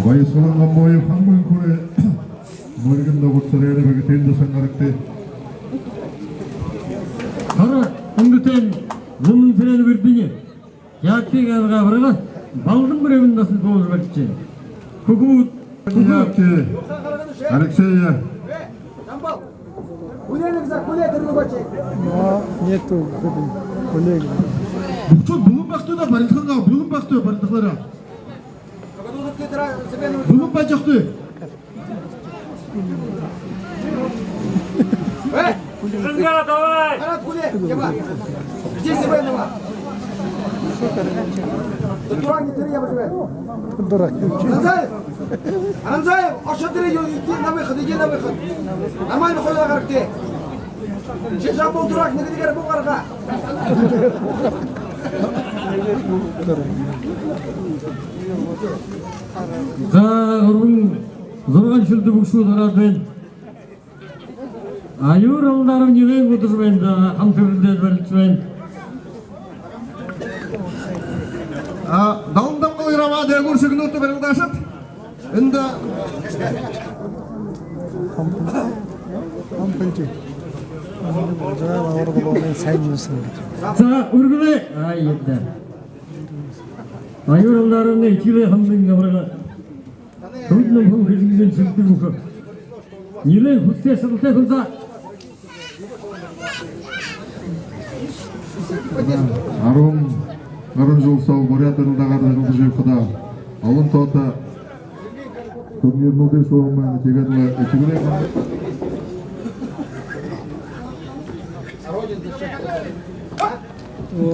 Вайсаланған бойы қанбын көре мөргінді бұтсыр әрі бәгі тенді саңарықты. Қара, үңгітен мұның френі көрдіңе. Яқтың әріға біріға балдың бір емін насыл болыр бәкітше. Күкіт. Яқты. Алексея. Кулелик за кулетер рыбачек. Нету коллеги. Бұқчон бұлын бақты да барынтықларға, бұлын бақты барынтықларға. Бұлын бачақты. Жыңгара, давай! Арат куле, еба. Где себе нема? Дурак не тыры, я бы живет. Дурак. Анамзаев, ошо тыры, иди на выход, иди на выход. Нормально ходи на гаракте. Чешан был дурак, не гидигер был гарака. Зорған шүлді бұқшу дұрадын. Айыр алдарым нелен құдырмен да қамтырылден бәрітсмен. Дауымдам қылырама дәй көрсігін орты бәріңді ашып. Үнді... Кампылчы. Жаңа ауыр болуын сайын жүрсің. Саға үргіле! Ай, еді. Айыр алдарымны икіле қамдың қабырға. Көйтінің қыл кезіңден сүртті бұқы. Нелен құсте сұрылты қылса. Арын жол сау Бурят ырылдағарды жылды жүйқыда. Алын тоғыта турнир нұлды шоғымен тегеділі әкігіле қанды.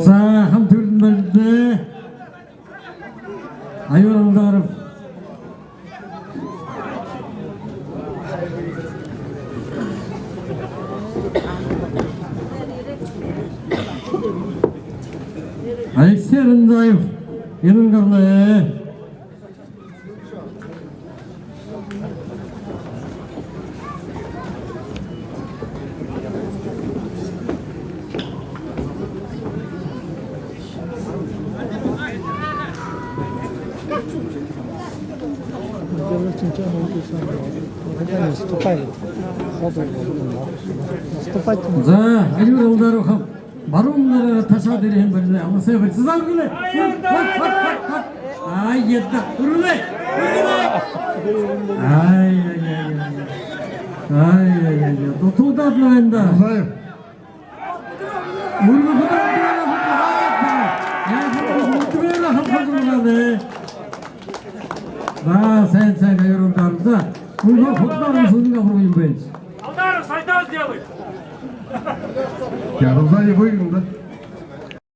Сағам түрдің бәрді. Айыр алдарым. Алексей Рындаев, енің қарлы. За, Айыр алдарым. Барумları taşa dereyim böyle ama sefer siz algılı. Ay yetti. Urule. Ay. Tutuda atlarında. Zayıf. Bunu sen yorumlarında. Bunu futbolun sonuna vurayım ben. Алдаров, сальто сделай! Ярылзай выиграл, да?